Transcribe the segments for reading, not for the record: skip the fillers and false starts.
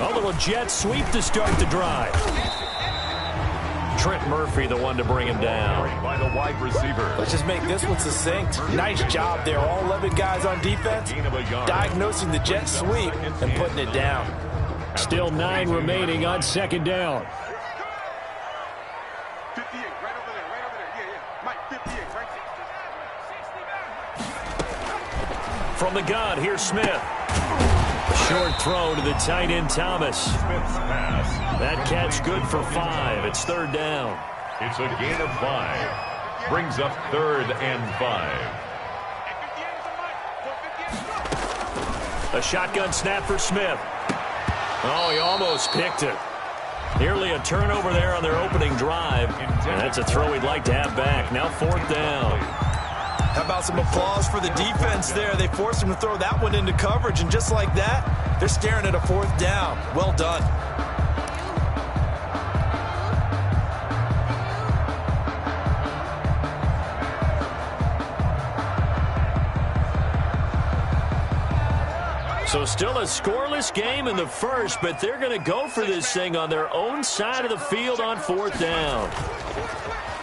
A little jet sweep to start the drive. Trent Murphy, the one to bring him down. By the wide receiver. Let's just make this one succinct. Nice job there. All 11 guys on defense, diagnosing the jet sweep and putting it down. Still 9 remaining on second down. 58, right over there, right over there. Yeah. Mike, 58, right there. From the gun, here's Smith. A short throw to the tight end, Thomas. Smith's pass. That catch good for 5. It's third down. It's a gain of 5. Brings up 3rd and 5. A shotgun snap for Smith. Oh, he almost picked it. Nearly a turnover there on their opening drive. And that's a throw he'd like to have back. Now 4th down. How about some applause for the defense there? They forced him to throw that one into coverage, and just like that, they're staring at a 4th down. Well done. So still a scoreless game in the first, but they're going to go for this thing on their own side of the field on 4th down.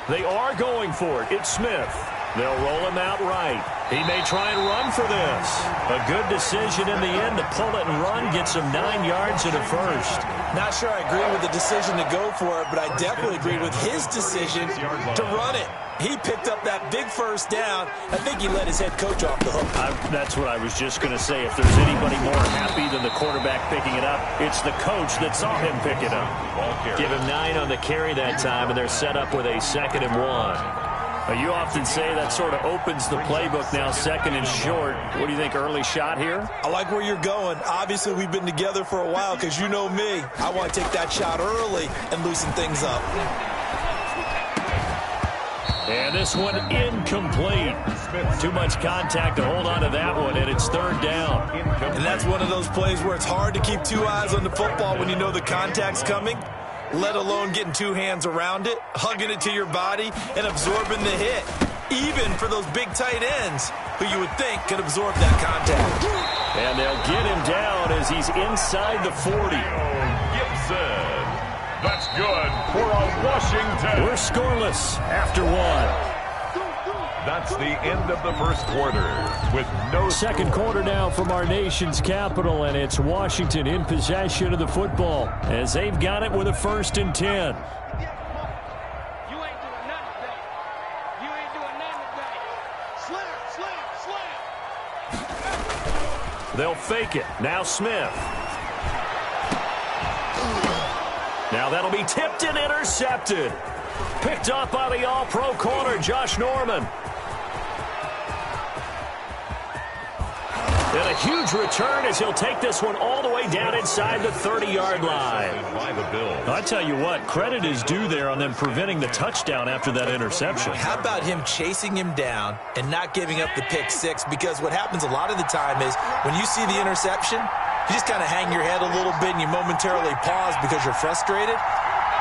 They are going for it. It's Smith. They'll roll him out right. He may try and run for this. A good decision in the end to pull it and run, gets him 9 yards and a first. Not sure I agree with the decision to go for it, but I definitely agree with his decision to run it. He picked up that big first down. I think he let his head coach off the hook. That's what I was just going to say. If there's anybody more happy than the quarterback picking it up, it's the coach that saw him pick it up. Give him 9 on the carry that time, and they're set up with a 2nd and 1. You often say that sort of opens the playbook now, 2nd and short. What do you think, early shot here? I like where you're going. Obviously, we've been together for a while because you know me. I want to take that shot early and loosen things up. And this one incomplete. Too much contact to hold on to that one, and it's 3rd down. And that's one of those plays where it's hard to keep 2 eyes on the football when you know the contact's coming, let alone getting 2 hands around it, hugging it to your body, and absorbing the hit. Even for those big tight ends who you would think could absorb that contact. And they'll get him down as he's inside the 40. Gibson. That's good for a Washington. We're scoreless after 1. That's the end of the first quarter with no second quarter now from our nation's capital, and it's Washington in possession of the football as they've got it with a 1st and 10. They'll fake it. Now Smith. Now that'll be tipped and intercepted. Picked up by the all-pro corner, Josh Norman. And a huge return as he'll take this one all the way down inside the 30-yard line. I tell you what, credit is due there on them preventing the touchdown after that interception. How about him chasing him down and not giving up the pick 6? Because what happens a lot of the time is when you see the interception, you just kind of hang your head a little bit and you momentarily pause because you're frustrated.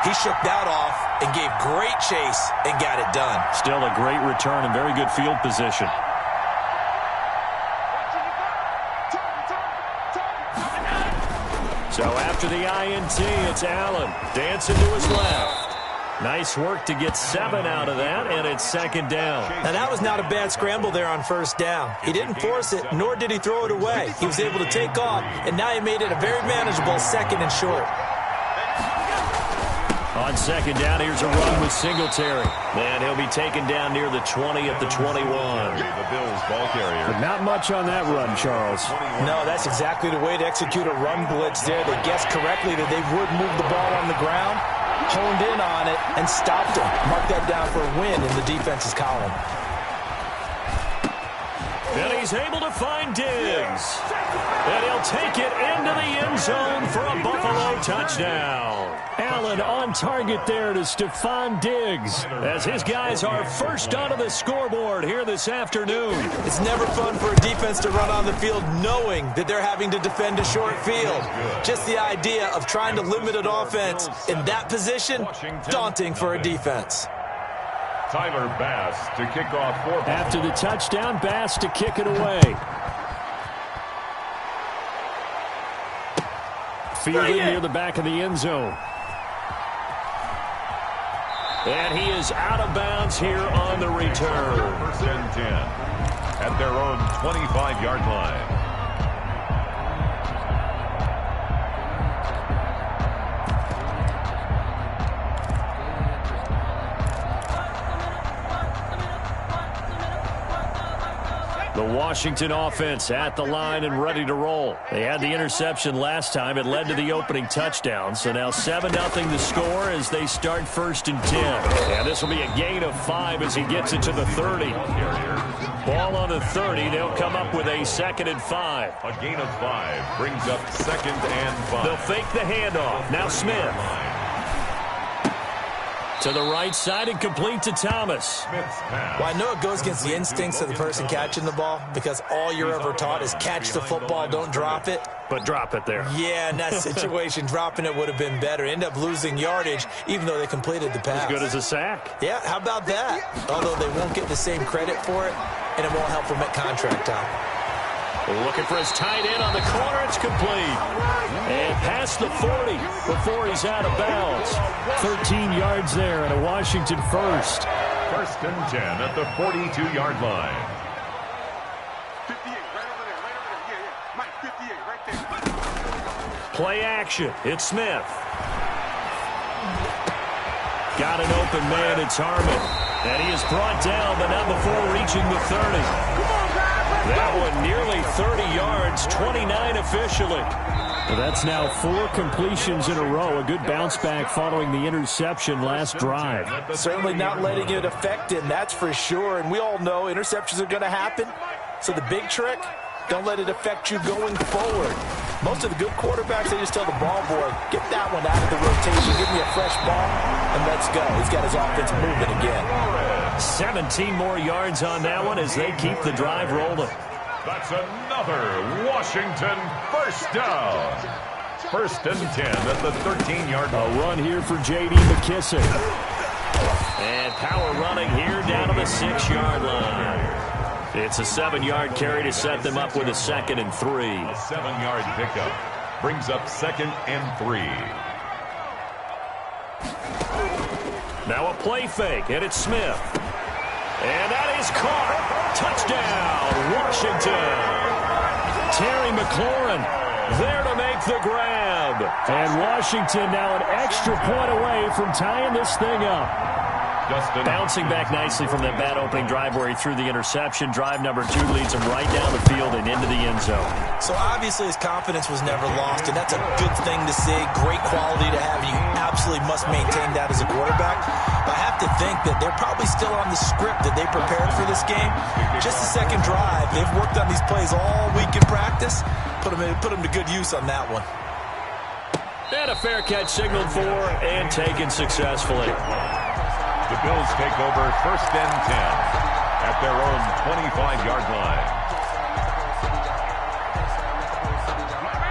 He shook that off and gave great chase and got it done. Still a great return and very good field position. So after the INT, it's Allen dancing to his left. Nice work to get 7 out of that, and it's 2nd down. Now, that was not a bad scramble there on 1st down. He didn't force it, nor did he throw it away. He was able to take off, and now he made it a very manageable 2nd and short. On 2nd down, here's a run with Singletary. And he'll be taken down near the 20 at the 21. The Bills ball carrier. But not much on that run, Charles. No, that's exactly the way to execute a run blitz there. They guessed correctly that they would move the ball on the ground, honed in on it, and stopped him. Mark that down for a win in the defense's column. And he's able to find Diggs. And he'll take it into the end zone for a Buffalo touchdown. Allen on target there to Stephon Diggs as his guys are first onto the scoreboard here this afternoon. It's never fun for a defense to run on the field knowing that they're having to defend a short field. Just the idea of trying to limit an offense in that position, daunting for a defense. Tyler Bass to kick off for Buffalo. After the touchdown, Bass to kick it away. Fielded near the back of the end zone. And he is out of bounds here on the return. 1st and 10 at their own 25-yard line. The Washington offense at the line and ready to roll. They had the interception last time. It led to the opening touchdown. So now 7-0 the score as they start 1st and 10. And this will be a gain of 5 as he gets it to the 30. Ball on the 30. They'll come up with a 2nd and 5. A gain of 5 brings up 2nd and 5. They'll fake the handoff. Now Smith. To the right side and complete to Thomas. Well, I know it goes against the instincts of the person catching the ball because all you're ever taught is catch the football, don't drop it. But drop it there. Yeah, in that situation, dropping it would have been better. End up losing yardage, even though they completed the pass. As good as a sack. Yeah, how about that? Although they won't get the same credit for it, and it won't help them at contract time. Looking for his tight end on the corner. It's complete. And past the 40 before he's out of bounds. 13 yards there and a Washington first. 1st and 10 at the 42-yard line. 58, right over there, right over there. Yeah. Mike, 58, right there. Play action. It's Smith. Got an open man. It's Harmon. And he is brought down, but not before reaching the 30. That one nearly 30 yards, 29 officially. Well, that's now 4 completions in a row. A good bounce back following the interception last drive. Certainly not letting it affect him, that's for sure. And we all know interceptions are going to happen. So the big trick, don't let it affect you going forward. Most of the good quarterbacks, they just tell the ball boy, get that one out of the rotation, give me a fresh ball, and let's go. He's got his offense moving again. 17 more yards on that one as they keep the drive rolling. That's another Washington first down. 1st and 10 at the 13-yard line. A run here for J.D. McKissick. And power running here down to the 6-yard line. It's a 7-yard carry to set them up with a 2nd and 3. A 7-yard pickup brings up 2nd and 3. Now a play fake, and it's Smith. And that is caught. Touchdown, Washington. Terry McLaurin there to make the grab. And Washington now an extra point away from tying this thing up. Bouncing back nicely from that bad opening drive where he threw the interception. Drive number 2 leads him right down the field and into the end zone. So obviously his confidence was never lost, and that's a good thing to see. Great quality to have. You absolutely must maintain that as a quarterback. But I have to think that they're probably still on the script that they prepared for this game. Just the second drive. They've worked on these plays all week in practice. Put them to good use on that one. And a fair catch signaled for and taken successfully. The Bills take over 1st and 10 at their own 25-yard line.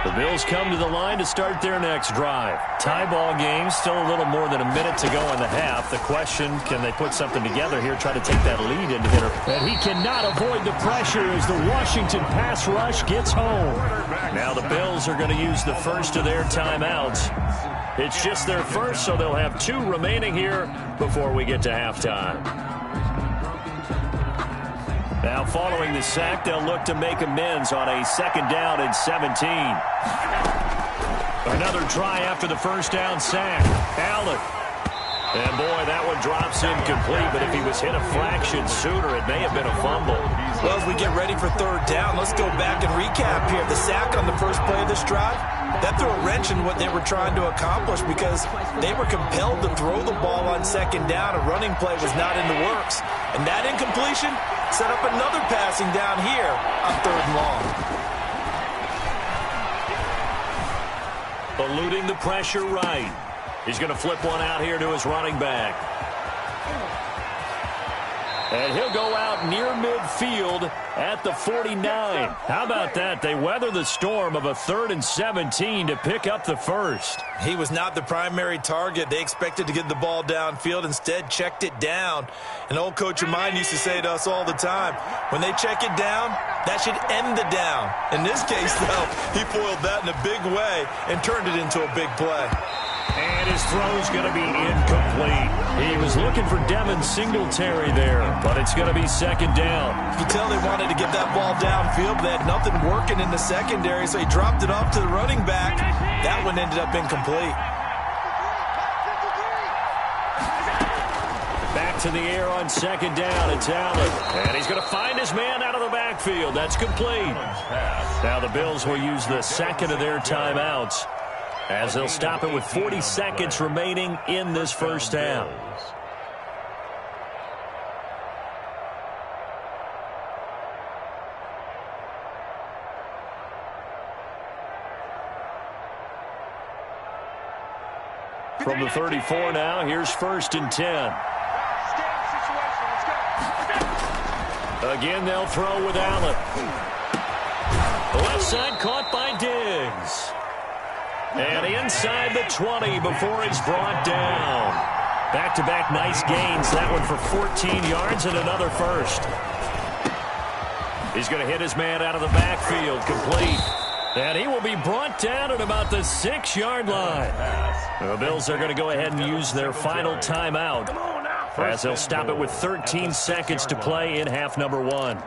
The Bills come to the line to start their next drive. Tie ball game, still a little more than a minute to go in the half. The question, can they put something together here, try to take that lead into hitter? And he cannot avoid the pressure as the Washington pass rush gets home. Now the Bills are going to use the first of their timeouts. It's just their first, so they'll have 2 remaining here before we get to halftime. Now following the sack, they'll look to make amends on a 2nd down and 17. Another try after the first down sack. Allen. And boy, that one drops incomplete, but if he was hit a fraction sooner, it may have been a fumble. Well, as we get ready for 3rd down, let's go back and recap here. The sack on the first play of this drive, that threw a wrench in what they were trying to accomplish because they were compelled to throw the ball on 2nd down. A running play was not in the works. And that incompletion set up another passing down here on 3rd and long. Eluding the pressure right. He's going to flip one out here to his running back. And he'll go out near midfield at the 49. How about that? They weather the storm of a 3rd and 17 to pick up the first. He was not the primary target. They expected to get the ball downfield. Instead, checked it down. An old coach of mine used to say to us all the time, when they check it down, That should end the down. In this case, though, he foiled that in a big way and turned it into a big play. And his throw's going to be incomplete. He was looking for Devin Singletary there, but it's going to be second down. You can tell they wanted to get that ball downfield, but they had nothing working in the secondary, so he dropped it off to the running back. That one ended up incomplete. Back to the air on second down. It's Allen. And he's going to find his man out of the backfield. That's complete. Now the Bills will use the second of their timeouts as they'll stop it with 40 seconds remaining in this first half. From the 34 now, here's 1st and 10. Again, they'll throw with Allen. The left side caught by Diggs. And inside the 20 before it's brought down. Back-to-back nice gains. That one for 14 yards and another first. He's going to hit his man out of the backfield. Complete. And he will be brought down at about the 6-yard line. The Bills are going to go ahead and use their final timeout as they'll stop it with 13 seconds to play in half number 1.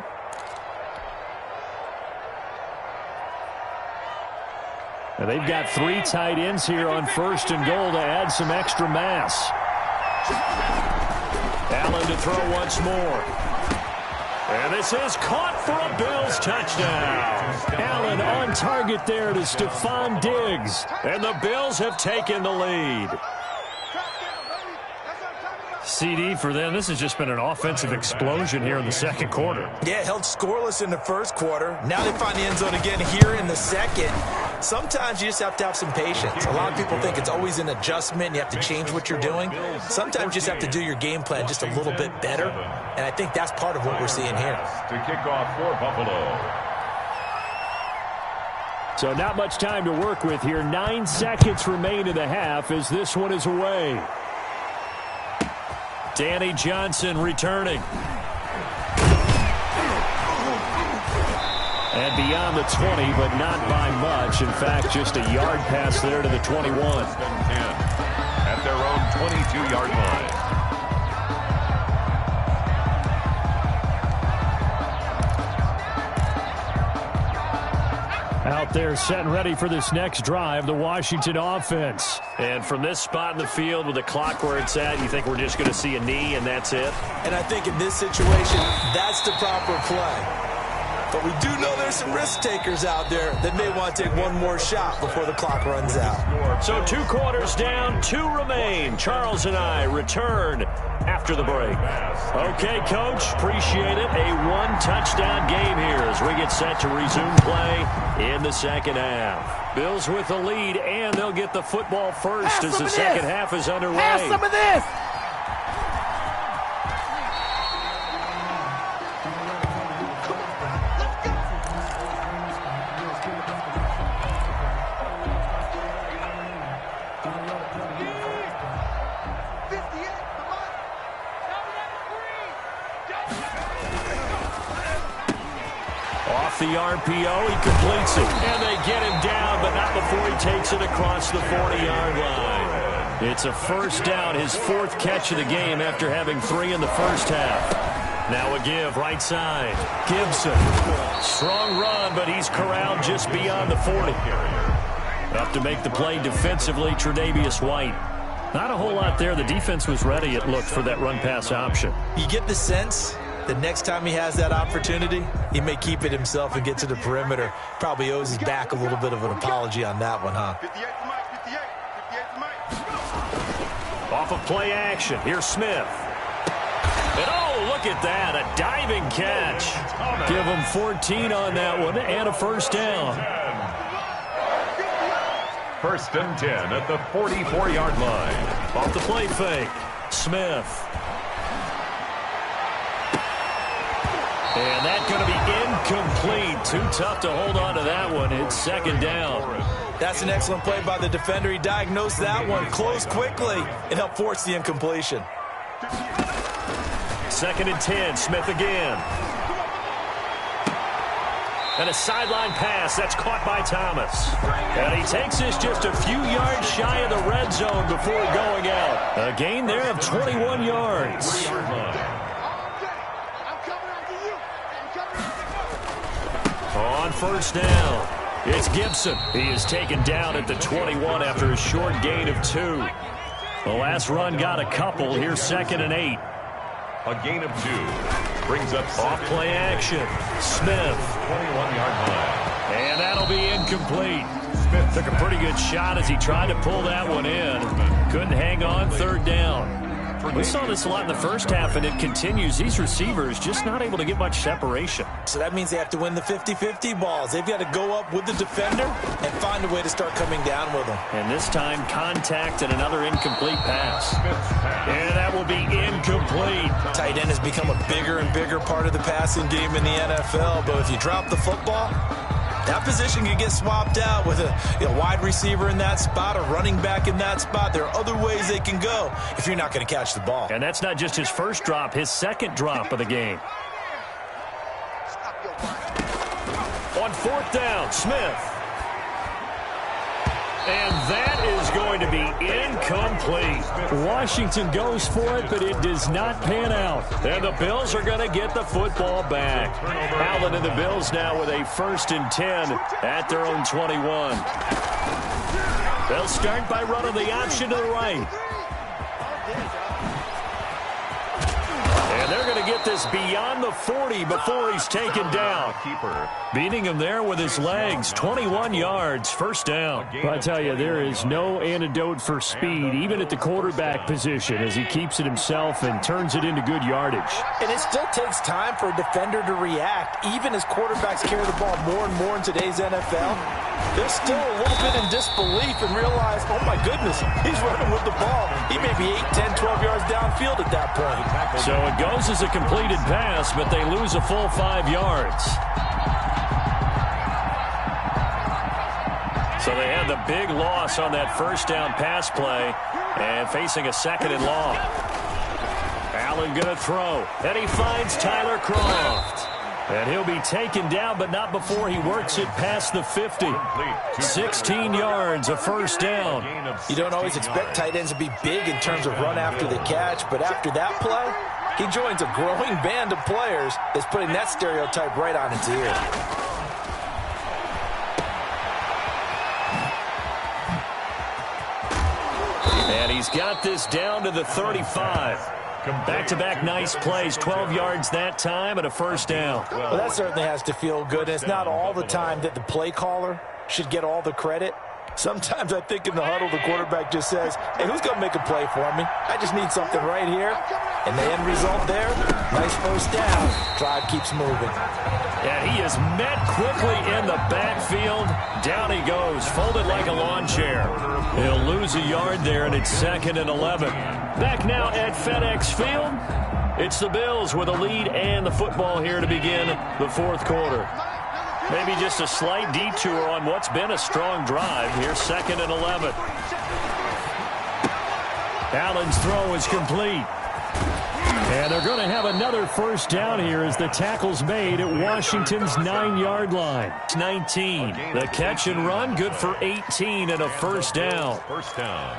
And they've got 3 tight ends here on 1st and goal to add some extra mass. Allen to throw once more. And this is caught for a Bills touchdown. Allen on target there to Stephon Diggs. And the Bills have taken the lead. CD for them, this has just been an offensive explosion here in the second quarter. Yeah, held scoreless in the first quarter. Now they find the end zone again here in the second. Sometimes you just have to have some patience. A lot of people think it's always an adjustment. You have to change what you're doing. Sometimes you just have to do your game plan just a little bit better. And I think that's part of what we're seeing here. To kick off for Buffalo. So not much time to work with here. 9 seconds remain in the half as this one is away. Danny Johnson returning. And beyond the 20, but not by much. In fact, just a yard pass there to the 21. At their own 22-yard line. Out there set and ready for this next drive, the Washington offense. And from this spot in the field with the clock where it's at, you think we're just going to see a knee and that's it? And I think in this situation, that's the proper play. But we do know there's some risk takers out there that may want to take one more shot before the clock runs out. So 2 quarters down, 2 remain. Charles and I return after the break. Okay, Coach, appreciate it. A 1-touchdown game here as we get set to resume play in the second half. Bills with the lead, and they'll get the football first as the second half is underway. Have some of this. The RPO, he completes it. And they get him down, but not before he takes it across the 40-yard line. It's a first down, his 4th catch of the game after having 3 in the first half. Now a give, right side. Gibson. Strong run, but he's corralled just beyond the 40. Up to make the play defensively, Tre'Davious White. Not a whole lot there. The defense was ready, it looked, for that run-pass option. You get the sense the next time he has that opportunity, he may keep it himself and get to the perimeter. Probably owes his back a little bit of an apology on that one, huh? 58 for Mike, 58 for Mike. Off of play action, here's Smith. And oh, look at that, a diving catch. Give him 14 on that one and a first down. 1st and 10 at the 44-yard line. Off the play fake, Smith. And that's going to be incomplete. Too tough to hold on to that one. It's second down. That's an excellent play by the defender. He diagnosed that one, closed quickly, and helped force the incompletion. 2nd and 10, Smith again. And a sideline pass that's caught by Thomas. And he takes this just a few yards shy of the red zone before going out. A gain there of 21 yards. On first down, it's Gibson. He is taken down at the 21 after a short gain of 2. The last run got a couple. Here's 2nd and 8. A gain of 2 brings up off play action. Smith. 21-yard line. And that'll be incomplete. Smith took a pretty good shot as he tried to pull that one in. Couldn't hang on. 3rd down. We saw this a lot in the first half, and it continues. These receivers just not able to get much separation. So that means they have to win the 50-50 balls. They've got to go up with the defender and find a way to start coming down with them. And this time, contact and another incomplete pass. And that will be incomplete. Tight end has become a bigger and bigger part of the passing game in the NFL, but if you drop the football, that position can get swapped out with a wide receiver in that spot, a running back in that spot. There are other ways they can go if you're not going to catch the ball. And that's not just his first drop, his 2nd drop of the game. On 4th down, Smith. And that is going to be incomplete. Washington goes for it, but it does not pan out. And the Bills are going to get the football back. Allen and the Bills now with a 1st and 10 at their own 21. They'll start by running the option to the right. And they're going to get this beyond the 40 before he's taken down. Beating him there with his legs. 21 yards, 1st down. But I tell you, there is no antidote for speed, even at the quarterback position, as he keeps it himself and turns it into good yardage. And it still takes time for a defender to react, even as quarterbacks carry the ball more and more in today's NFL. They're still a little bit in disbelief and realize, oh my goodness, he's running with the ball. He may be 8, 10, 12 yards downfield at that point. So it goes as a completed pass, but they lose a full 5 yards. So they had the big loss on that 1st down pass play and facing a 2nd and long. Allen going to throw, and he finds Tyler Croft. And he'll be taken down, but not before he works it past the 50. 16 yards, a 1st down. You don't always expect tight ends to be big in terms of run after the catch, but after that play, he joins a growing band of players that's putting that stereotype right on its ear. And he's got this down to the 35. Back-to-back nice plays, 12 yards that time and a 1st down. Well, that certainly has to feel good. And it's not all the time that the play caller should get all the credit. Sometimes I think in the huddle, the quarterback just says, hey, who's going to make a play for me? I just need something right here. And the end result there, nice 1st down. Drive keeps moving. And he is met quickly in the backfield. Down he goes, folded like a lawn chair. He'll lose a yard there, and it's 2nd and 11. Back now at FedEx Field. It's the Bills with a lead and the football here to begin the 4th quarter. Maybe just a slight detour on what's been a strong drive. Here's 2nd and 11. Allen's throw is complete. And they're going to have another 1st down here as the tackle's made at Washington's 9-yard line. 19. The catch and run, good for 18 and a 1st down. 1st down.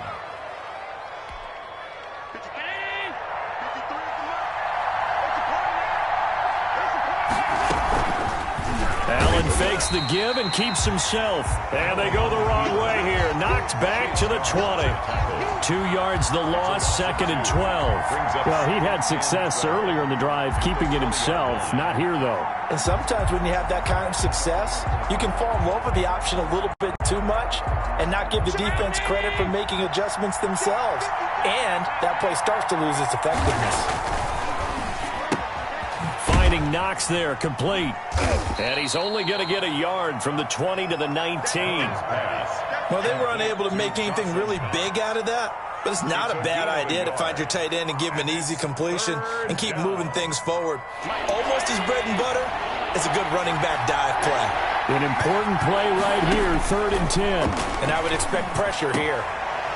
Allen fakes the give and keeps himself. And they go the wrong way here. Knocked back to the 20. 2 yards the loss, 2nd and 12. Well, he had success earlier in the drive keeping it himself. Not here, though. And sometimes when you have that kind of success, you can fall in love with the option a little bit too much and not give the defense credit for making adjustments themselves. And that play starts to lose its effectiveness. Finding Knox there, complete. And he's only going to get a yard from the 20 to the 19. Well, they were unable to make anything really big out of that, but it's not a bad idea to find your tight end and give him an easy completion and keep moving things forward. Almost his bread and butter is a good running back dive play. An important play right here, 3rd and 10. And I would expect pressure here.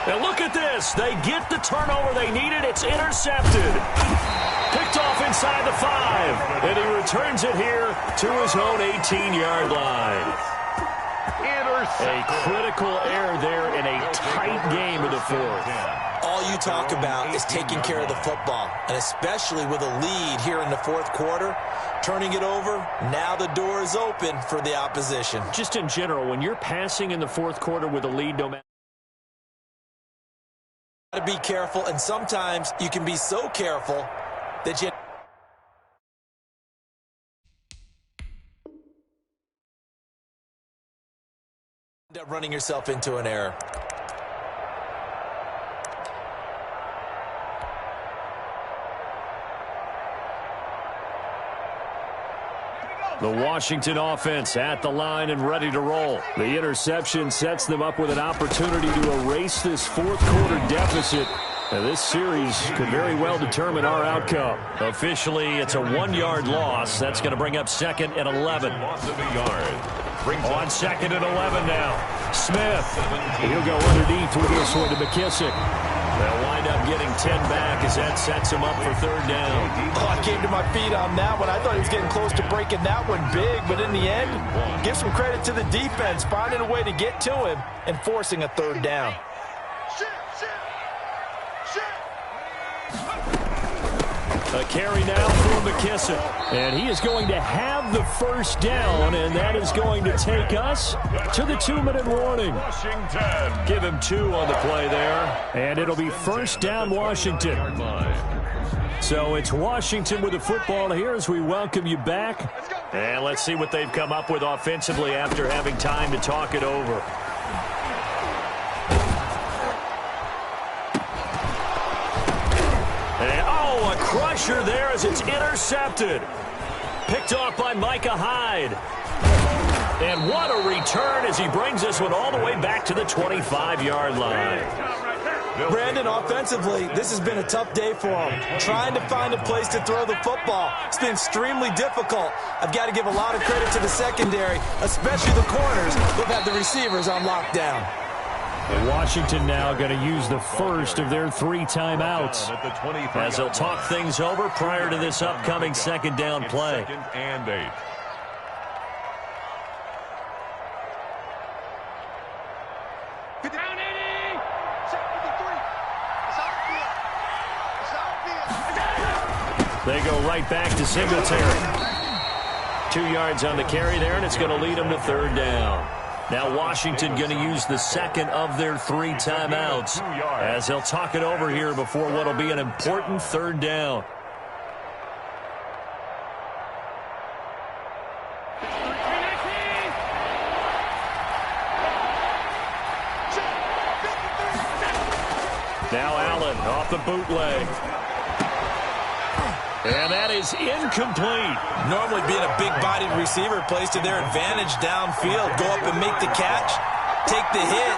Now look at this. They get the turnover they needed. It's intercepted. Picked off inside the 5. And he returns it here to his own 18-yard line. A critical error there in a tight game of the fourth. All you talk about is taking care of the football, and especially with a lead here in the fourth quarter, turning it over, now the door is open for the opposition. Just in general, when you're passing in the fourth quarter with a lead, no matter. To be careful, and sometimes you can be so careful that you end up running yourself into an error. The Washington offense at the line and ready to roll. The interception sets them up with an opportunity to erase this fourth quarter deficit. And this series could very well determine our outcome. Officially, it's a 1-yard loss. That's going to bring up 2nd and 11. Loss of a yard. On 2nd and 11 now. Smith. He'll go underneath with this one to McKissick. They'll wind up getting 10 back as that sets him up for 3rd down. Oh, I came to my feet on that one. I thought he was getting close to breaking that one big, but in the end, give some credit to the defense, finding a way to get to him and forcing a 3rd down. A carry now for McKissick. And he is going to have the 1st down, and that is going to take us to the 2-minute warning. Washington. Give him 2 on the play there. And it'll be 1st down Washington. So it's Washington with the football here as we welcome you back. And let's see what they've come up with offensively after having time to talk it over. A crusher there as it's intercepted. Picked off by Micah Hyde. And what a return as he brings this one all the way back to the 25-yard line. Brandon, offensively, this has been a tough day for him. Trying to find a place to throw the football. It's been extremely difficult. I've got to give a lot of credit to the secondary, especially the corners. They've had the receivers on lockdown. Washington now going to use the first of their 3 timeouts as they'll talk things over prior to this upcoming 2nd down play. 2nd and 8. They go right back to Singletary. 2 yards on the carry there, and it's going to lead them to 3rd down. Now Washington going to use the 2nd of their 3 timeouts as they'll talk it over here before what will be an important 3rd down. Now Allen off the bootleg. And that is incomplete. Normally being a big-bodied receiver plays to their advantage downfield. Go up and make the catch, take the hit,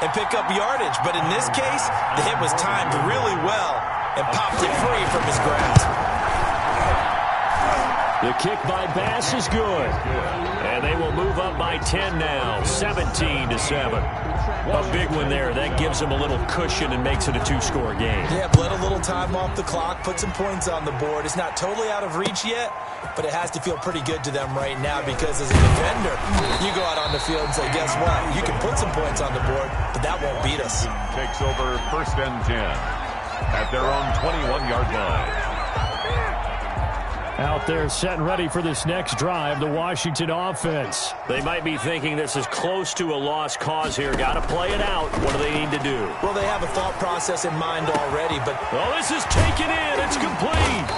and pick up yardage. But in this case, the hit was timed really well and popped it free from his grasp. The kick by Bass is good. And they will move up by 10 now, 17-7. A big one there. That gives them a little cushion and makes it a 2-score game. Yeah, bled a little time off the clock, put some points on the board. It's not totally out of reach yet, but it has to feel pretty good to them right now because as a defender, you go out on the field and say, guess what? You can put some points on the board, but that won't beat us. Takes over 1st and 10 at their own 21-yard line. Out there set and ready for this next drive, the Washington offense. They might be thinking this is close to a lost cause here. Got to play it out. What do they need to do? Well, they have a thought process in mind already, but... Oh, this is taken in. It's complete.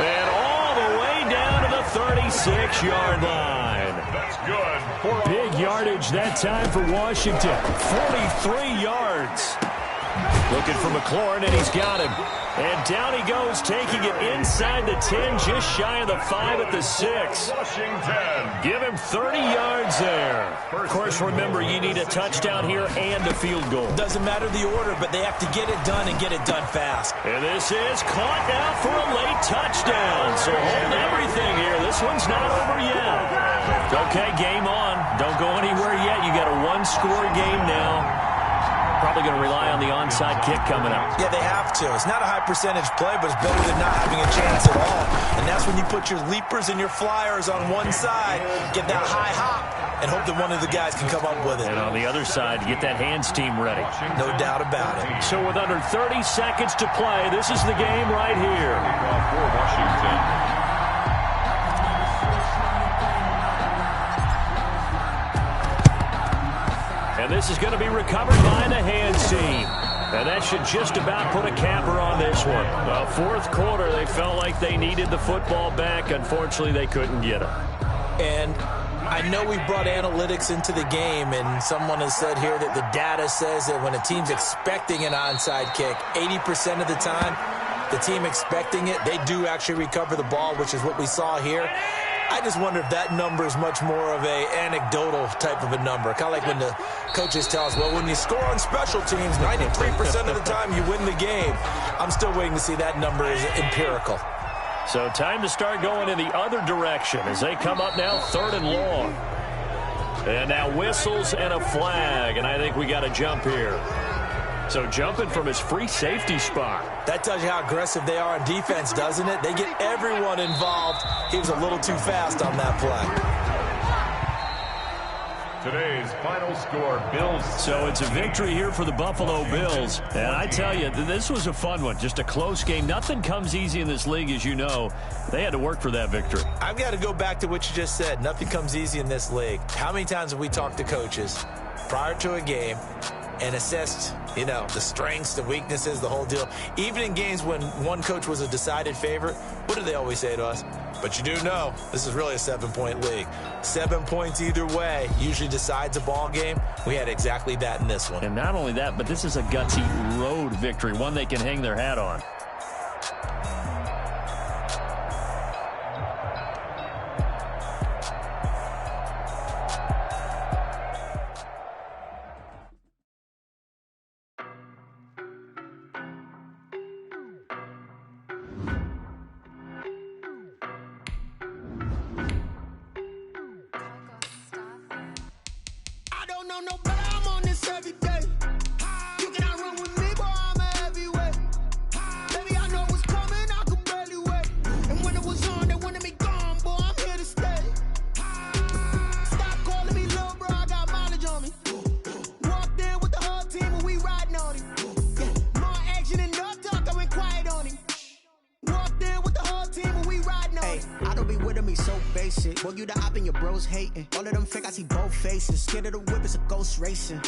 And all the way down to the 36-yard line. That's good. Big yardage that time for Washington. 43 yards. Looking for McLaurin, and he's got him. And down he goes, taking it inside the 10, just shy of the 5 at the 6. Washington. Give him 30 yards there. Of course, remember, you need a touchdown here and a field goal. Doesn't matter the order, but they have to get it done and get it done fast. And this is caught now for a late touchdown. So hold everything here. This one's not over yet. Okay, game on. Don't go anywhere yet. You got a 1-score game now. probably going to rely on the onside kick coming up. Yeah, they have to. It's not a high percentage play, but it's better than not having a chance at all. And that's when you put your leapers and your flyers on one side, get that high hop, and hope that one of the guys can come up with it. And on the other side, get that hands team ready. No doubt about it. So with under 30 seconds to play, this is the game right here. For Washington. And this is going to be recovered by the hands team. And that should just about put a capper on this one. Well, fourth quarter, they felt like they needed the football back. Unfortunately, they couldn't get it. And I know we brought analytics into the game, and someone has said here that the data says that when a team's expecting an onside kick, 80% of the time, the team expecting it, they do actually recover the ball, which is what we saw here. I just wonder if that number is much more of a anecdotal type of a number. Kind of like when the coaches tell us, well, when you score on special teams, 93% of the time you win the game. I'm still waiting to see that number is empirical. So time to start going in the other direction as they come up now 3rd and long. And now whistles and a flag, and I think we got a jump here. So jumping from his free safety spot. That tells you how aggressive they are on defense, doesn't it? They get everyone involved. He was a little too fast on that play. Today's final score, Bills. So it's a victory here for the Buffalo Bills. And I tell you, this was a fun one. Just a close game. Nothing comes easy in this league, as you know. They had to work for that victory. I've got to go back to what you just said. Nothing comes easy in this league. How many times have we talked to coaches prior to a game and assessed, you know, the strengths, the weaknesses, the whole deal? Even in games when one coach was a decided favorite, what do they always say to us? But you do know this is really a 7-point league. 7 points either way usually decides a ball game. We had exactly that in this one. And not only that, but this is a gutsy road victory, one they can hang their hat on.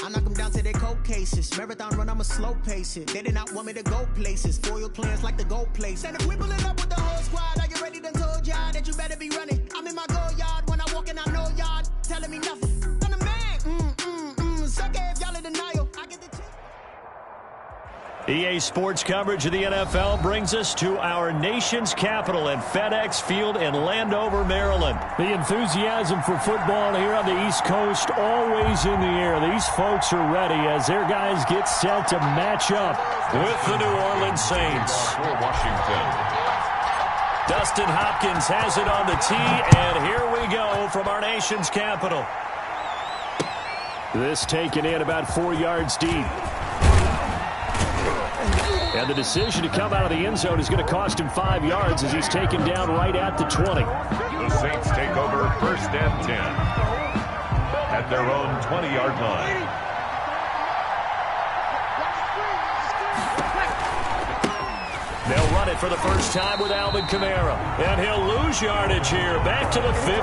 I knock them down to their cold cases. Marathon run, I'm a slow pace it. They did not want me to go places. Foil plans like the gold place. And if we pulling up with the whole squad, I get ready to told y'all that you better be running. I'm in my go yard when I walk in, I know y'all telling me nothing. I'm the man. Suck it if y'all in denial. I get the chance. EA Sports coverage of the NFL brings us to our nation's capital at FedEx Field in Landover, Maryland. The enthusiasm for football here on the East Coast always in the air. These folks are ready as their guys get set to match up with the New Orleans Saints. For Washington. Dustin Hopkins has it on the tee, and here we go from our nation's capital. This taken in about 4 yards deep. And the decision to come out of the end zone is going to cost him 5 yards as he's taken down right at the 20. The Saints take over 1st and 10 at their own 20-yard line. They'll run it for the first time with Alvin Kamara. And he'll lose yardage here. Back to the 15.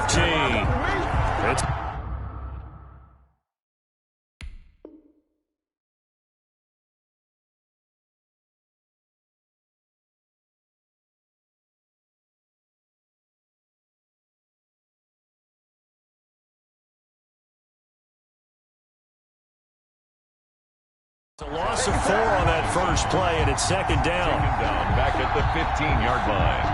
It's a loss of 4 on that first play, and it's 2nd down. 2nd down, back at the 15-yard line.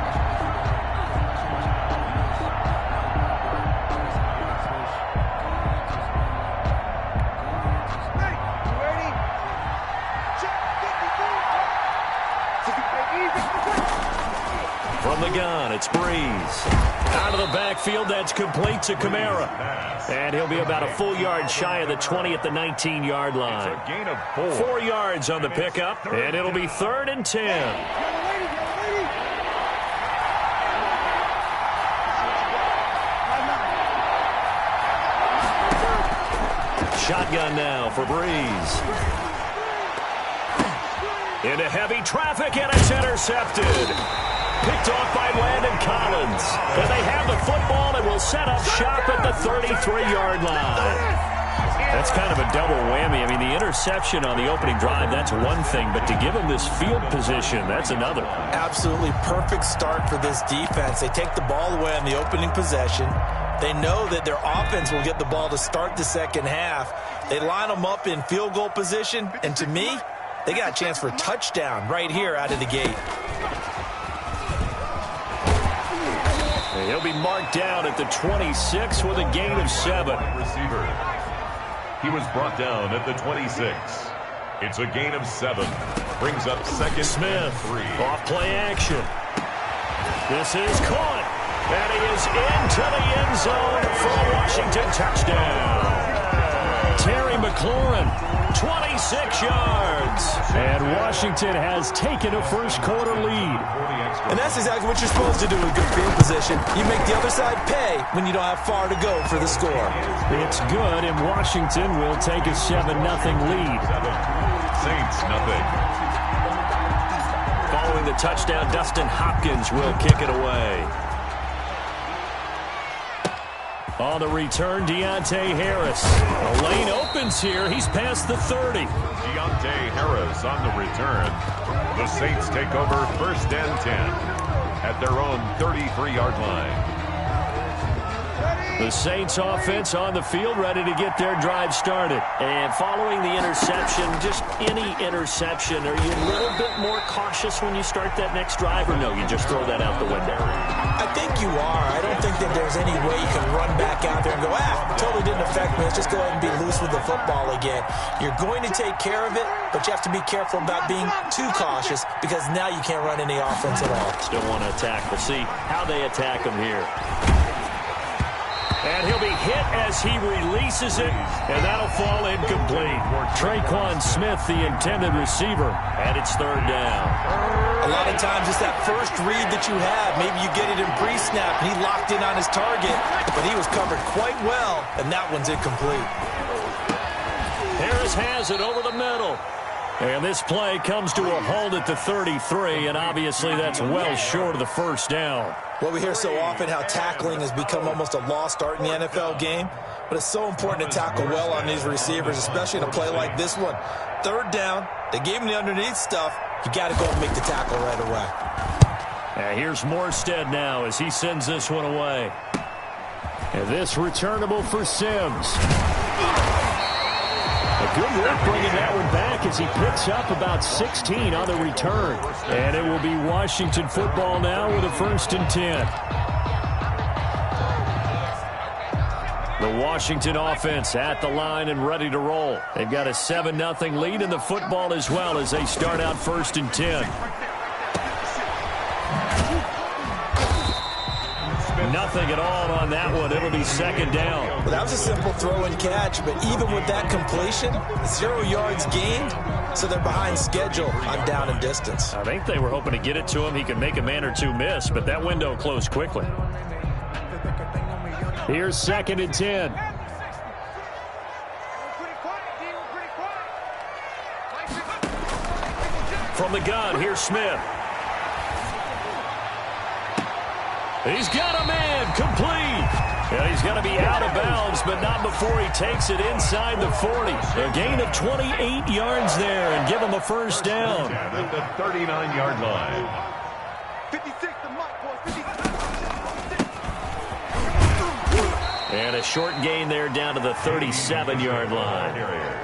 From the gun, it's Breeze. Out of the backfield, that's complete to Kamara. And he'll be about a full yard shy of the 20 at the 19-yard line. It's a gain of 4. 4 yards on the pickup, and it'll be 3rd and 10. Shotgun now for Breeze. Into heavy traffic, and it's intercepted. Picked off by Landon Collins. And they have the football and will set up shop at the 33-yard line. That's kind of a double whammy. I mean, the interception on the opening drive, that's one thing. But to give them this field position, that's another. Absolutely perfect start for this defense. They take the ball away on the opening possession. They know that their offense will get the ball to start the second half. They line them up in field goal position. And to me, they got a chance for a touchdown right here out of the gate. He'll be marked down at the 26 with a gain of 7. Receiver. He was brought down at the 26. It's a gain of 7. Brings up second Smith. 3. Off play action. This is caught. And he is into the end zone for a Washington touchdown. Terry McLaurin, 26 yards. And Washington has taken a first-quarter lead. And that's exactly what you're supposed to do with good field position. You make the other side pay when you don't have far to go for the score. It's good, and Washington will take a 7-0 lead. Saints, nothing. Following the touchdown, Dustin Hopkins will kick it away. On the return, Deontay Harris. The lane opens here. He's past the 30. Deontay Harris on the return. The Saints take over 1st and 10 at their own 33-yard line. The Saints offense on the field, ready to get their drive started. And following the interception, just any interception, are you a little bit more cautious when you start that next drive, or no, you just throw that out the window? I think you are. I don't think that there's any way you can run back out there and go, totally didn't affect me. Let's just go ahead and be loose with the football again. You're going to take care of it, but you have to be careful about being too cautious because now you can't run any offense at all. Still want to attack. We'll see how they attack him here. And he'll be hit as he releases it, and that'll fall incomplete. Traquan Smith, the intended receiver, and it's 3rd down. A lot of times it's that first read that you have. Maybe you get it in pre-snap, and he locked in on his target, but he was covered quite well, and that one's incomplete. Harris has it over the middle. And this play comes to a halt at the 33, and obviously that's well short of the first down. Well, we hear so often how tackling has become almost a lost art in the NFL game, but it's so important to tackle well on these receivers, especially in a play like this one. 3rd down, they gave him the underneath stuff. You got to go and make the tackle right away. And here's Morstead now as he sends this one away. And this returnable for Sims. Good work bringing that one back as he picks up about 16 on the return. And it will be Washington football now with a 1st and 10. The Washington offense at the line and ready to roll. They've got a 7-0 lead in the football as well as they start out 1st and 10. Nothing at all on that one. It'll be 2nd down. Well, that was a simple throw and catch, but even with that completion, 0 yards gained, so they're behind schedule on down and distance. I think they were hoping to get it to him. He could make a man or two miss, but that window closed quickly. Here's 2nd and 10. From the gun, here's Smith. He's got a man, complete. And he's going to be out of bounds, but not before he takes it inside the 40. A gain of 28 yards there and give him a 1st down. At the 39-yard line. 56, the mark, boys. 56. And a short gain there down to the 37-yard line.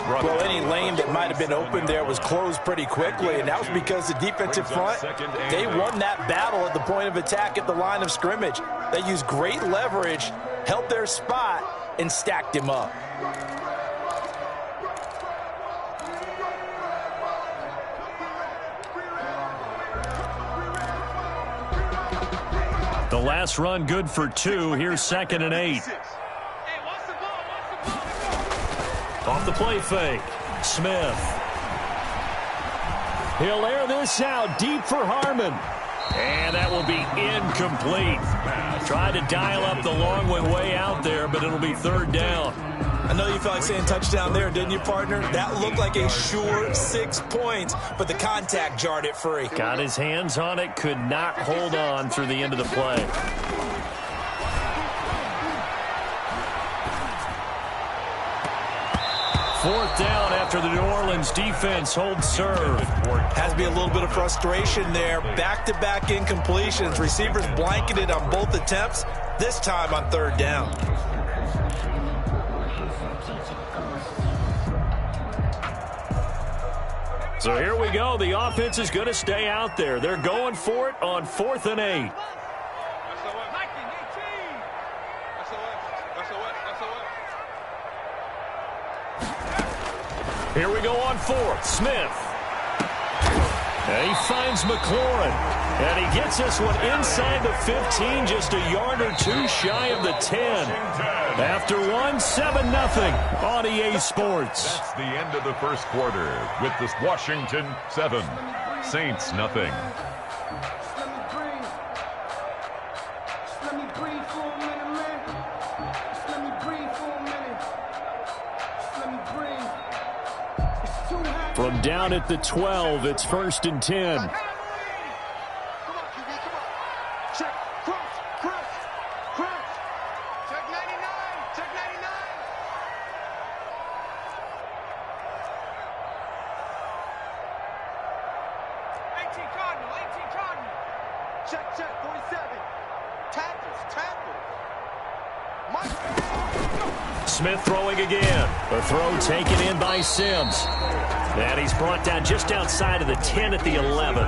Well, any lane that might have been open there was closed pretty quickly, and that was because the defensive front, they won that battle at the point of attack at the line of scrimmage. They used great leverage, held their spot, and stacked him up. The The last run good for 2. Here's 2nd and 8. Off the play fake. Smith. He'll air this out deep for Harmon. And that will be incomplete. Tried to dial up the long one way out there, but it'll be 3rd down. I know you felt like saying touchdown there, didn't you, partner? That looked like a sure 6 points, but the contact jarred it free. Got his hands on it, could not hold on through the end of the play. Fourth down after the New Orleans defense holds serve. Has to be a little bit of frustration there. Back-to-back incompletions. Receivers blanketed on both attempts, this time on 3rd down. So here we go. The offense is going to stay out there. They're going for it on 4th and 8. Here we go on 4th. Smith. And he finds McLaurin. And he gets this one inside the 15, just a yard or 2 shy of the 10. After 7-0 on EA Sports. That's the end of the first quarter with this Washington 7, Saints nothing. From down at the 12, it's 1st and 10. Smith throwing again. The throw taken in by Sims. And he's brought down just outside of the 10 at the 11.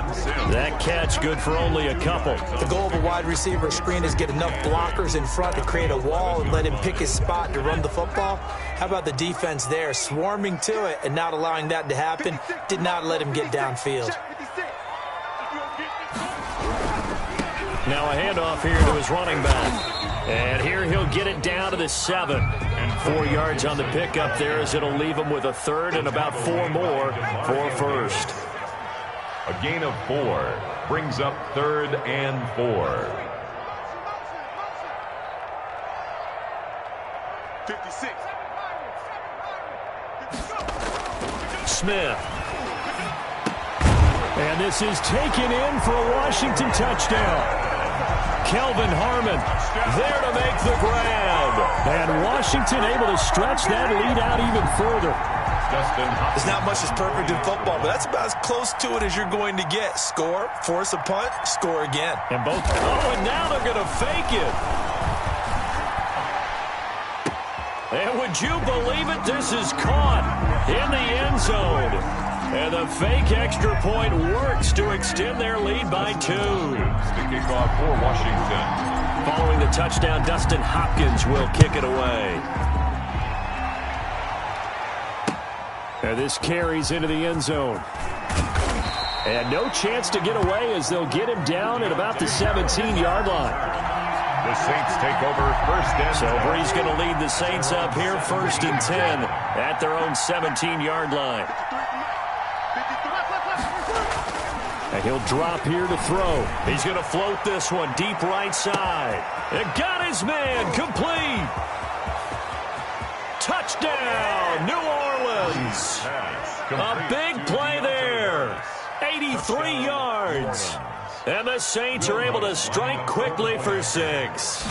That catch good for only a couple. The goal of a wide receiver screen is get enough blockers in front to create a wall and let him pick his spot to run the football. How about the defense there, swarming to it and not allowing that to happen? Did not let him get downfield. Now a handoff here to his running back. And here he'll get it down to the 7. And 4 yards on the pickup there as it'll leave him with a 3rd and about 4 more for 1st. A gain of 4 brings up 3rd and 4. 56. Smith. And this is taken in for a Washington touchdown. Kelvin Harmon there to make the grab. And Washington able to stretch that lead out even further. There's not much that's perfect in football, but that's about as close to it as you're going to get. Score, force a punt, score again. And both. Oh, and now they're going to fake it. And would you believe it? This is caught in the end zone. And the fake extra point works to extend their lead by 2. The kickoff for Washington. Following the touchdown, Dustin Hopkins will kick it away. And this carries into the end zone. And no chance to get away as they'll get him down at about the 17-yard line. The Saints take over 1st and 10. So Bree's going to lead the Saints up here 1st and 10 at their own 17-yard line. And he'll drop here to throw. He's going to float this one deep right side. And got his man complete. Touchdown, New Orleans. A big play there. 83 yards. And the Saints are able to strike quickly for 6.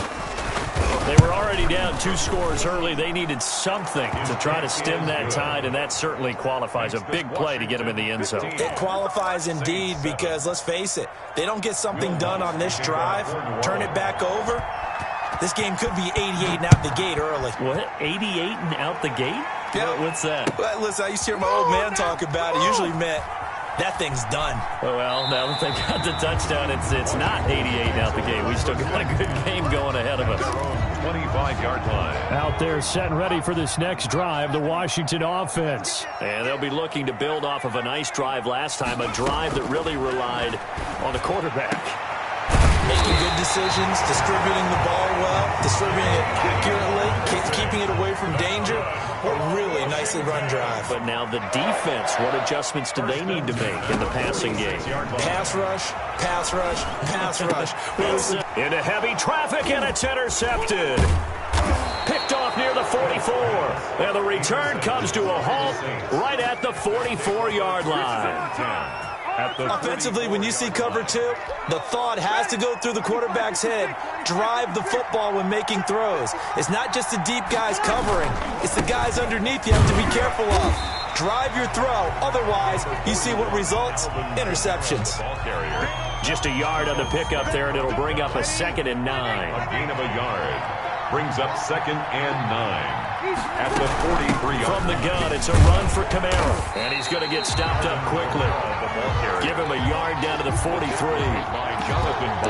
They were already down 2 scores early. They needed something to try to stem that tide, and that certainly qualifies. A big play to get them in the end zone. It qualifies indeed because, let's face it, they don't get something done on this drive, turn it back over, this game could be 88 and out the gate early. What? 88 and out the gate? Yeah. What's that? Well, listen, I used to hear my old man talk about it. Usually meant that thing's done. Well, now that they got the touchdown, it's not 88 out the gate. We still got a good game going ahead of us. 25-yard line. Out there set and ready for this next drive, the Washington offense. And they'll be looking to build off of a nice drive last time, a drive that really relied on the quarterback. Making good decisions, distributing the ball well, distributing it accurately, keeping it away from danger. A really nicely run drive. But now the defense, what adjustments do they need to make in the passing game? Pass rush, pass rush, pass rush. Into heavy traffic, and it's intercepted. Picked off near the 44. And the return comes to a halt right at the 44-yard line. Offensively, when you see cover two, the thought has to go through the quarterback's head. Drive the football when making throws. It's not just the deep guys covering. It's the guys underneath you have to be careful of. Drive your throw. Otherwise, you see what results? Interceptions. Just a yard on the pickup there, and it'll bring up a 2nd and 9. A gain of a yard. Brings up 2nd and 9 at the 43-yard. From the gun, it's a run for Camara. And he's going to get stopped up quickly. Give him a yard down to the 43.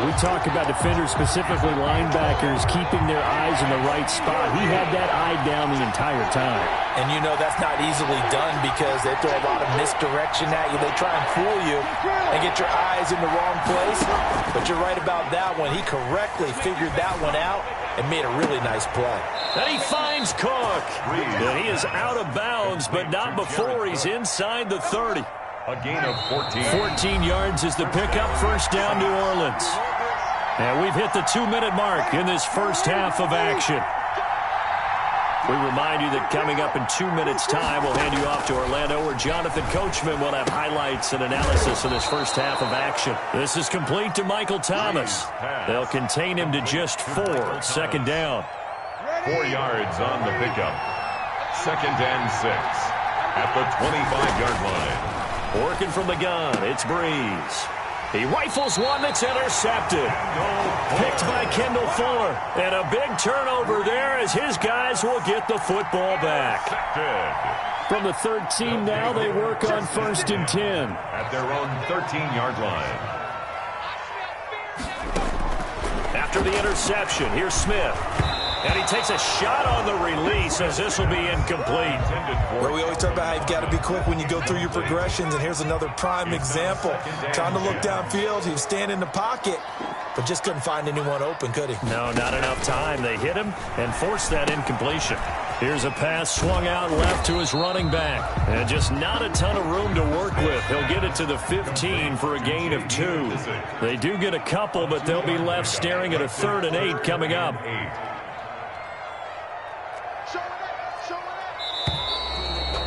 We talk about defenders, specifically linebackers, keeping their eyes in the right spot. He had that eye down the entire time. And you know that's not easily done because they throw a lot of misdirection at you. They try and fool you and get your eyes in the wrong place. But you're right about that one. He correctly figured that one out and made a really nice play. And he finds Cook. And he is out of bounds, but not before he's inside the 30. A gain of 14. 14 yards is the pickup. First down, New Orleans. And we've hit the 2-minute mark in this first half of action. We remind you that coming up in 2 minutes' time, we'll hand you off to Orlando, where Jonathan Coachman will have highlights and analysis of this first half of action. This is complete to Michael Thomas. They'll contain him to just 4. 2nd down. 4 yards on the pickup. 2nd and 6 at the 25-yard line. Working from the gun, it's Breeze. He rifles one that's intercepted. Picked by Kendall Fuller. And a big turnover there as his guys will get the football back. From the 13 now, they work on 1st and 10. At their own 13-yard line. After the interception, here's Smith. And he takes a shot on the release as this will be incomplete. Well, we always talk about how you've got to be quick when you go through your progressions, and here's another prime example. Trying to look downfield, he was standing in the pocket, but just couldn't find anyone open, could he? No, not enough time. They hit him and forced that incompletion. Here's a pass swung out left to his running back. And just not a ton of room to work with. He'll get it to the 15 for a gain of 2. They do get a couple, but they'll be left staring at a 3rd and 8 coming up.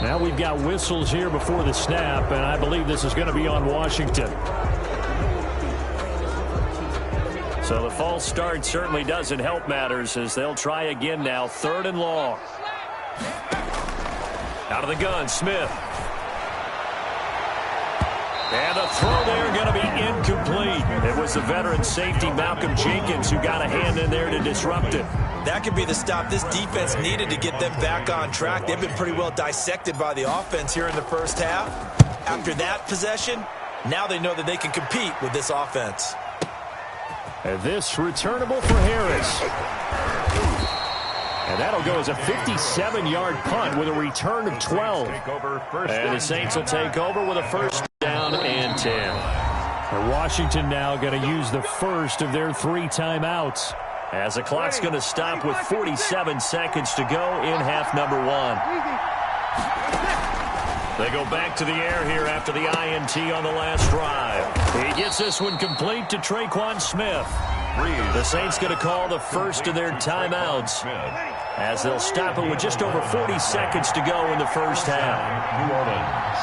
Now we've got whistles here before the snap, and I believe this is going to be on Washington. So the false start certainly doesn't help matters as they'll try again now. 3rd and long. Out of the gun, Smith. And the throw there going to be incomplete. It was the veteran safety Malcolm Jenkins who got a hand in there to disrupt it. That could be the stop this defense needed to get them back on track. They've been pretty well dissected by the offense here in the first half. After that possession, now they know that they can compete with this offense. And this returnable for Harris. And that'll go as a 57-yard punt with a return of 12. And the Saints will take over with a 1st down and 10. And Washington now going to use the first of their 3 timeouts. As the clock's going to stop with 47 seconds to go in half number 1. They go back to the air here after the INT on the last drive. He gets this one complete to Traquan Smith. The Saints going to call the first of their timeouts as they'll stop it with just over 40 seconds to go in the first half. New Orleans.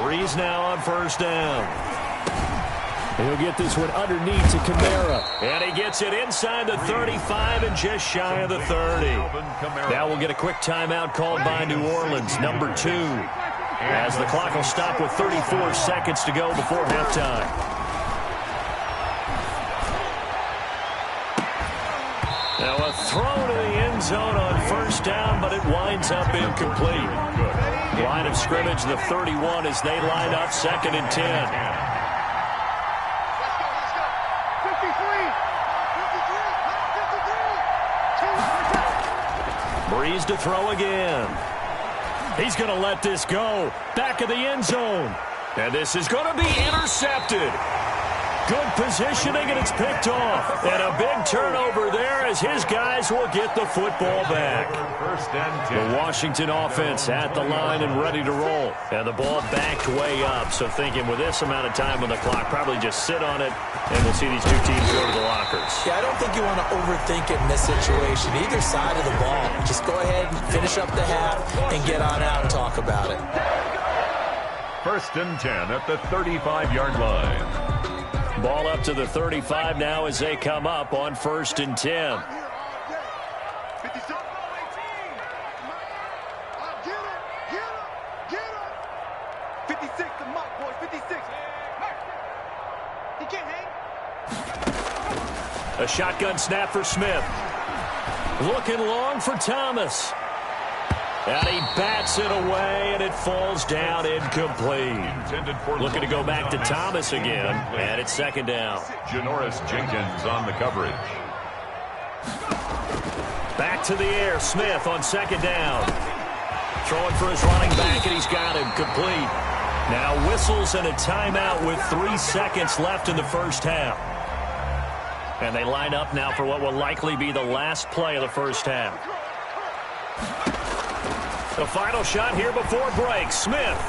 Breeze now on 1st down. He'll get this one underneath to Camara. And he gets it inside the 35 and just shy of the 30. Now we'll get a quick timeout called by New Orleans, number 2. As the clock will stop with 34 seconds to go before halftime. Now a throw to the end zone on 1st down, but it winds up incomplete. Line of scrimmage, the 31 as they line up 2nd and 10. Breeze to throw again. He's going to let this go. Back of the end zone. And this is going to be intercepted. Good positioning, and it's picked off. And a big turnover there as his guys will get the football back. First and 10. The Washington offense at the line and ready to roll. And the ball backed way up. So thinking with this amount of time on the clock, probably just sit on it, and we'll see these two teams go to the lockers. Yeah, I don't think you want to overthink it in this situation. Either side of the ball. Just go ahead and finish up the half and get on out and talk about it. First and 10 at the 35-yard line. Ball up to the 35 now as they come up on 1st and 10. 56, the mark, boys, 56. He can't hang. A shotgun snap for Smith. Looking long for Thomas. And he bats it away, and it falls down incomplete. Looking to go back to Thomas again, and it's 2nd down. Janoris Jenkins on the coverage. Back to the air, Smith on 2nd down. Throwing for his running back, and he's got him complete. Now whistles and a timeout with 3 seconds left in the first half. And they line up now for what will likely be the last play of the first half. The final shot here before break. Smith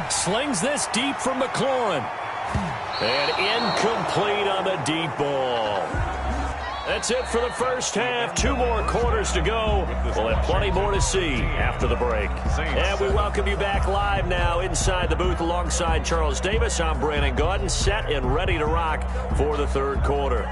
slings this deep from McLaurin. And incomplete on the deep ball. That's it for the first half. 2 more quarters to go. We'll have plenty more to see after the break. And we welcome you back live now inside the booth alongside Charles Davis. I'm Brandon Gaudin, set and ready to rock for the 3rd quarter.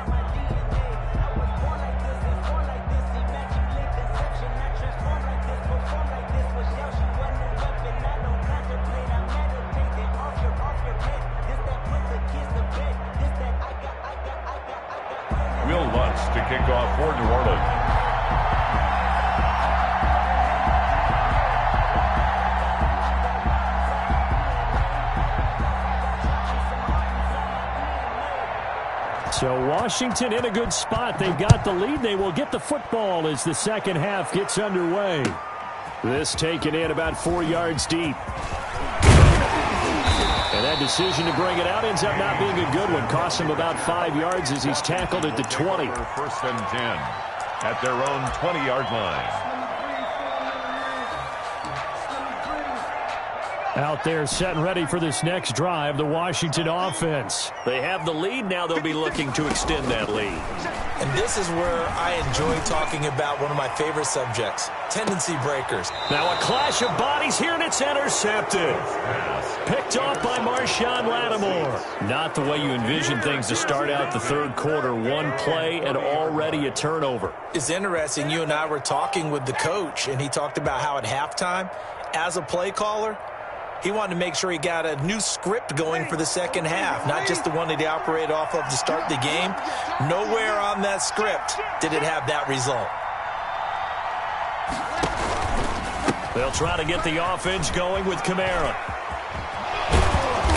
To kick off for New Orleans. So Washington in a good spot. They've got the lead. They will get the football as the second half gets underway. This taken in about 4 yards deep. And that decision to bring it out ends up not being a good one. Costs him about 5 yards as he's tackled at the 20. First and 10 at their own 20-yard line. Out there set and ready for this next drive, the Washington offense. They have the lead. Now they'll be looking to extend that lead. And this is where I enjoy talking about one of my favorite subjects, tendency breakers. Now a clash of bodies here, and it's intercepted. Picked off by Marshawn Lattimore. Not the way you envision things to start out the 3rd quarter. 1 play and already a turnover. It's interesting. You and I were talking with the coach, and he talked about how at halftime, as a play caller, he wanted to make sure he got a new script going for the second half, not just the one that he operated off of to start the game. Nowhere on that script did it have that result. They'll try to get the offense going with Kamara.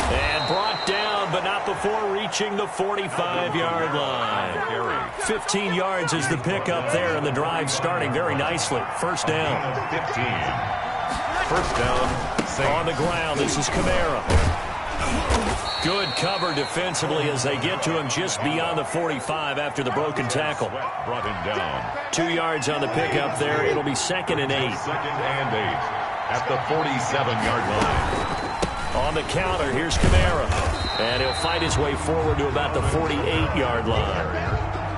And brought down, but not before reaching the 45-yard line. 15 yards is the pickup there, and the drive starting very nicely. First down. 15. First down. On the ground, this is Kamara. Good cover defensively as they get to him just beyond the 45 after the broken tackle. Brought him down. 2 yards on the pickup there. It'll be 2nd and 8. 2nd and 8 at the 47-yard line. On the counter, here's Kamara. And he'll fight his way forward to about the 48-yard line.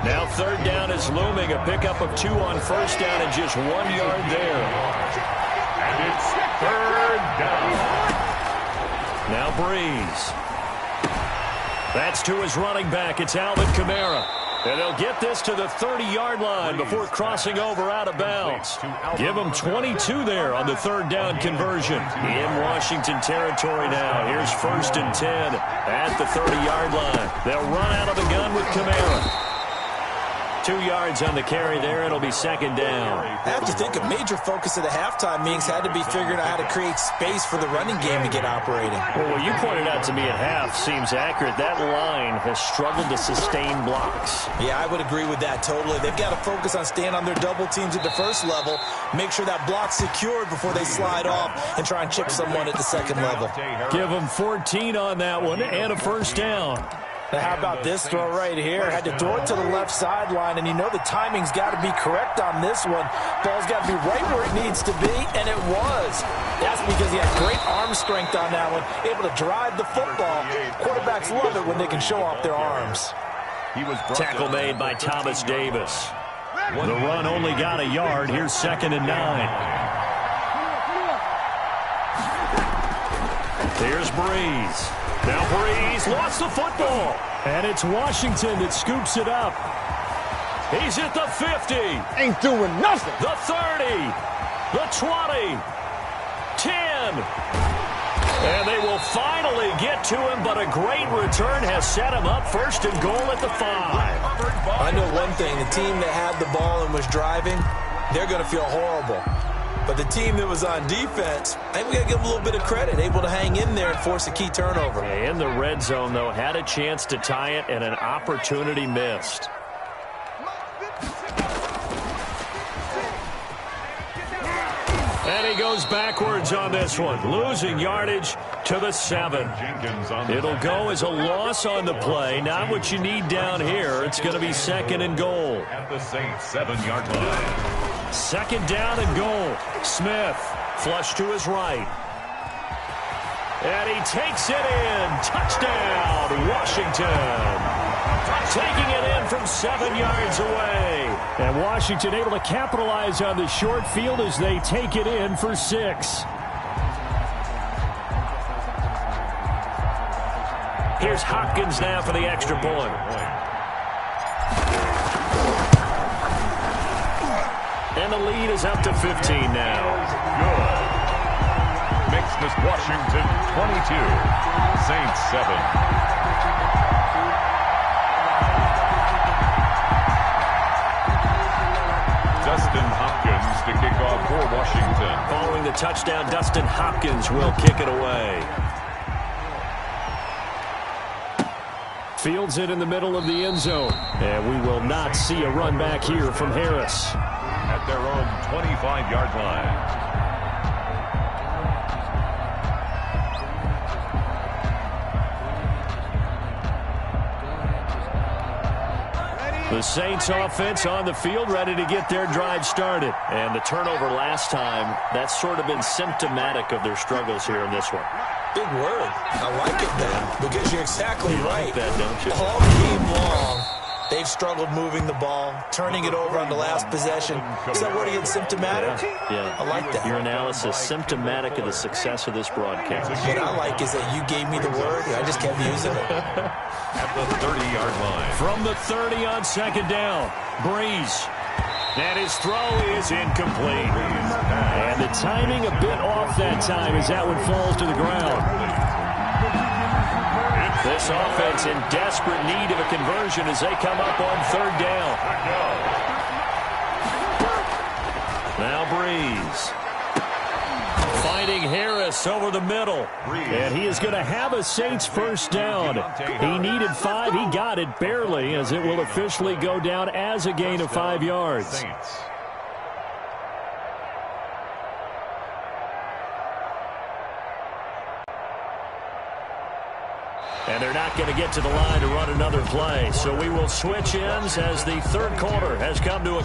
Now 3rd down is looming. A pickup of 2 on first down and just 1 yard there. And it's 3rd down. Now Breeze. That's to his running back. It's Alvin Kamara. And they'll get this to the 30-yard line before crossing over out of bounds. Give them 22 there on the 3rd down conversion. In Washington territory now. Here's 1st and 10 at the 30-yard line. They'll run out of the gun with Kamara. 2 yards on the carry there. It'll be 2nd down. I have to think a major focus of the halftime meetings had to be figuring out how to create space for the running game to get operating. Well, what you pointed out to me at half seems accurate. That line has struggled to sustain blocks. Yeah, I would agree with that totally. They've got to focus on staying on their double teams at the first level, make sure that block's secured before they slide off and try and chip someone at the second level. Give them 14 on that one and a first down. Now, how about this throw right here? Had to throw it to the left sideline, and you know the timing's got to be correct on this one. Ball's got to be right where it needs to be, and it was. That's because he had great arm strength on that one, able to drive the football. Quarterbacks love it when they can show off their arms. Tackle made by Thomas Davis. The run only got a yard. Here's 2nd and 9. Here's Breeze. Now Breeze lost the football. And it's Washington that scoops it up. He's at the 50. Ain't doing nothing. The 30. The 20. 10. And they will finally get to him, but a great return has set him up 1st and goal at the 5. I know one thing. The team that had the ball and was driving, they're going to feel horrible. But the team that was on defense, I think we got to give them a little bit of credit, able to hang in there and force a key turnover. In the red zone, though, had a chance to tie it and an opportunity missed. And he goes backwards on this one, losing yardage to the 7. It'll go as a loss on the play. Not what you need down here. It's going to be 2nd and goal. At the Saints 7-yard line. 2nd down and goal. Smith, flush to his right. And he takes it in. Touchdown, Washington. Taking it in from 7 yards away. And Washington able to capitalize on the short field as they take it in for 6. Here's Hopkins now for the extra point. And the lead is up to 15 now. Good. Makes this Washington 22. Saints 7. Dustin Hopkins to kick off for Washington. Following the touchdown, Dustin Hopkins will kick it away. Fields it in the middle of the end zone. And we will not see a run back here from Harris. At their own 25-yard line. The Saints offense on the field, ready to get their drive started. And the turnover last time, that's sort of been symptomatic of their struggles here in this one. Big word. I like it, Ben, because you're exactly right. Like that, don't you? All game long, they've struggled moving the ball, turning it over on the last possession. Is that word again, symptomatic? Yeah. I like that. Your analysis, symptomatic of the success of this broadcast. What I like is that you gave me the word, and I just kept using it. At the 30-yard line. From the 30 on 2nd down, Breeze. And his throw is incomplete. And the timing a bit off that time as that one falls to the ground. This offense in desperate need of a conversion as they come up on 3rd down. Now Breeze. Finding Harris over the middle. And he is going to have a Saints 1st down. He needed 5. He got it barely as it will officially go down as a gain of 5 yards. And they're not going to get to the line to run another play. So we will switch ends as the 3rd quarter has come to a